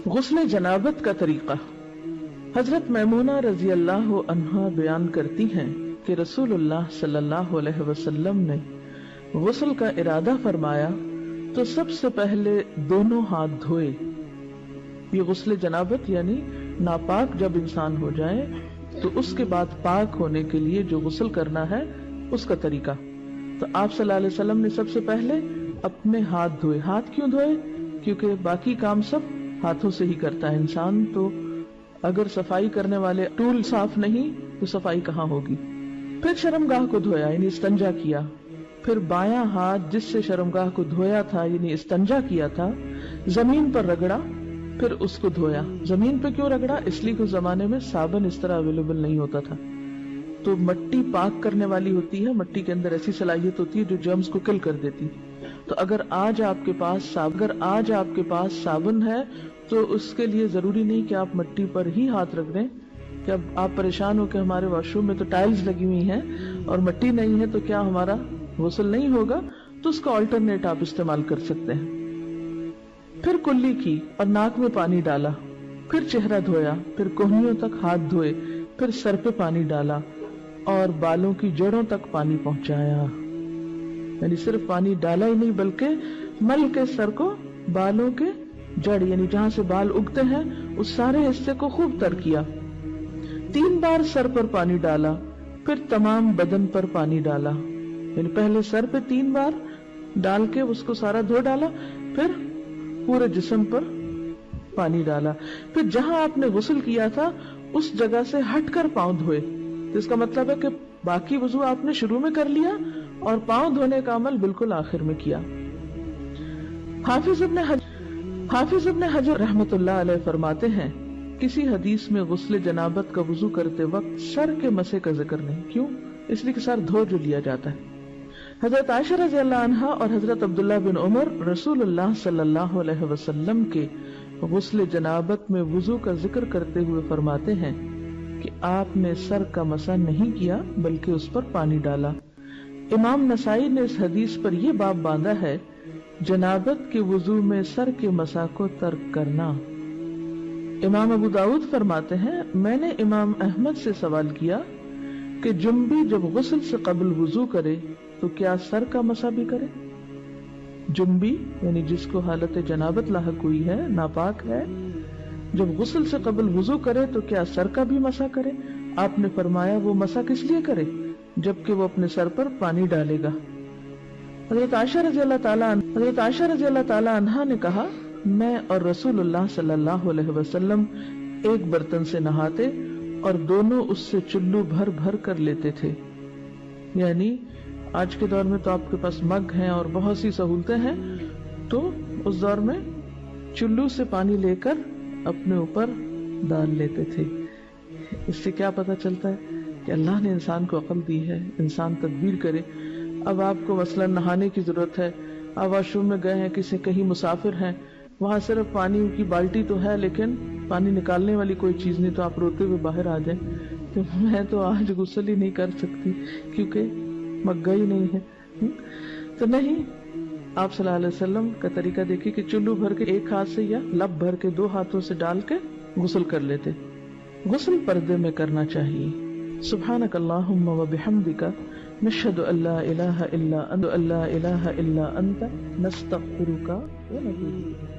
غسل جنابت کا طریقہ۔ حضرت میمونہ رضی اللہ عنہا بیان کرتی ہیں کہ رسول اللہ صلی اللہ علیہ وسلم نے غسل کا ارادہ فرمایا تو سب سے پہلے دونوں ہاتھ دھوئے۔ یہ غسل جنابت یعنی ناپاک جب انسان ہو جائے تو اس کے بعد پاک ہونے کے لیے جو غسل کرنا ہے اس کا طریقہ۔ تو آپ صلی اللہ علیہ وسلم نے سب سے پہلے اپنے ہاتھ دھوئے۔ ہاتھ کیوں دھوئے؟ کیونکہ باقی کام سب ہاتھوں سے ہی کرتا ہے انسان، تو اگر صفائی کرنے والے ٹول صاف نہیں تو صفائی کہاں ہوگی۔ پھر شرمگاہ کو دھویا یعنی استنجا کیا، پھر بایاں ہاتھ جس سے شرمگاہ کو دھویا تھا یعنی استنجا کیا تھا زمین پر رگڑا، پھر اس کو دھویا۔ زمین پہ کیوں رگڑا؟ اس لیے کہ اس زمانے میں صابن اس طرح اویلیبل نہیں ہوتا تھا، تو مٹی پاک کرنے والی ہوتی ہے، مٹی کے اندر ایسی صلاحیت ہوتی ہے جو جرمز کو کل کر دیتی۔ تو اگر آج آپ کے پاس صابن ہے تو اس کے لیے ضروری نہیں کہ آپ مٹی پر ہی ہاتھ رکھ دیں کہ اب آپ پریشان ہو کہ ہمارے واش روم میں تو ٹائلز لگی ہوئی ہیں اور مٹی نہیں ہے تو کیا ہمارا غسل نہیں ہوگا، تو اس کا آلٹرنیٹ آپ استعمال کر سکتے ہیں۔ پھر کلی کی اور ناک میں پانی ڈالا، پھر چہرہ دھویا، پھر کوہنیوں تک ہاتھ دھوئے، پھر سر پہ پانی ڈالا اور بالوں کی جڑوں تک پانی پہنچایا۔ یعنی صرف پانی ڈالا ہی نہیں بلکہ مل کے سر کو بالوں کے جڑ یعنی جہاں سے بال اگتے ہیں اس سارے حصے کو خوب تر کیا۔ 3 بار سر پر پانی ڈالا، پھر تمام بدن پر پانی ڈالا، یعنی پہلے سر پہ 3 بار ڈال کے اس کو سارا دھو ڈالا، پھر پورے جسم پر پانی ڈالا، پھر جہاں آپ نے غسل کیا تھا اس جگہ سے ہٹ کر پاؤں دھوئے۔ تو اس کا مطلب ہے کہ باقی وضو آپ نے شروع میں کر لیا اور پاؤں دھونے کا عمل بالکل آخر میں کیا۔ حافظ ابن حجر رحمت اللہ علیہ فرماتے ہیں کسی حدیث میں غسل جنابت کا وضو کرتے وقت سر کے مسے کا ذکر نہیں۔ کیوں؟ اس لیے کہ سر دھو جو لیا جاتا ہے۔ حضرت عائشہ رضی اللہ عنہا اور حضرت عبداللہ بن عمر رسول اللہ صلی اللہ علیہ وسلم کے غسل جنابت میں وضو کا ذکر کرتے ہوئے فرماتے ہیں کہ آپ نے سر کا مسح نہیں کیا بلکہ اس پر پانی ڈالا۔ امام نسائی نے اس حدیث پر یہ باب باندھا ہے جنابت کے وضو میں سر کے مسح کو ترک کرنا۔ امام ابو داؤد فرماتے ہیں میں نے امام احمد سے سوال کیا کہ جنبی جب غسل سے قبل وضو کرے تو کیا سر کا مسح بھی کرے؟ جنبی یعنی جس کو حالت جنابت لاحق ہوئی ہے، ناپاک ہے، جب غسل سے قبل وضو کرے تو کیا سر کا بھی مسح کرے؟ آپ نے فرمایا وہ مسح کس لیے کرے جبکہ وہ اپنے سر پر پانی ڈالے گا۔ حضرت عائشہ رضی اللہ تعالی عنہا نے کہا میں اور رسول اللہ صلی اللہ علیہ وسلم ایک برتن سے نہاتے اور دونوں اس سے چلو بھر بھر کر لیتے تھے۔ یعنی آج کے دور میں تو آپ کے پاس مگ ہیں اور بہت سی سہولتیں ہیں، تو اس دور میں چلو سے پانی لے کر اپنے اوپر ڈال لیتے تھے۔ اس سے کیا پتہ چلتا ہے کہ اللہ نے انسان کو عقل دی ہے، انسان تدبیر کرے۔ اب آپ کو مثلا نہانے کی ضرورت ہے، آپ واش روم میں گئے ہیں، کہیں مسافر ہیں، وہاں صرف پانی کی بالٹی تو ہے لیکن پانی نکالنے والی کوئی چیز نہیں، تو آپ روتے ہوئے باہر آ جائیں کہ میں تو آج غسل ہی نہیں کر سکتی کیونکہ مگا ہی نہیں ہے۔ تو نہیں، آپ صلی اللہ علیہ وسلم کا طریقہ دیکھیے کہ چلو بھر کے ایک ہاتھ سے یا لب بھر کے 2 ہاتھوں سے ڈال کے غسل کر لیتے۔ غسل پردے میں کرنا چاہیے۔ سبحانک اللہم و بحمدک نشہد ان لا الہ الا انت نستغفرک و نتوب الیک۔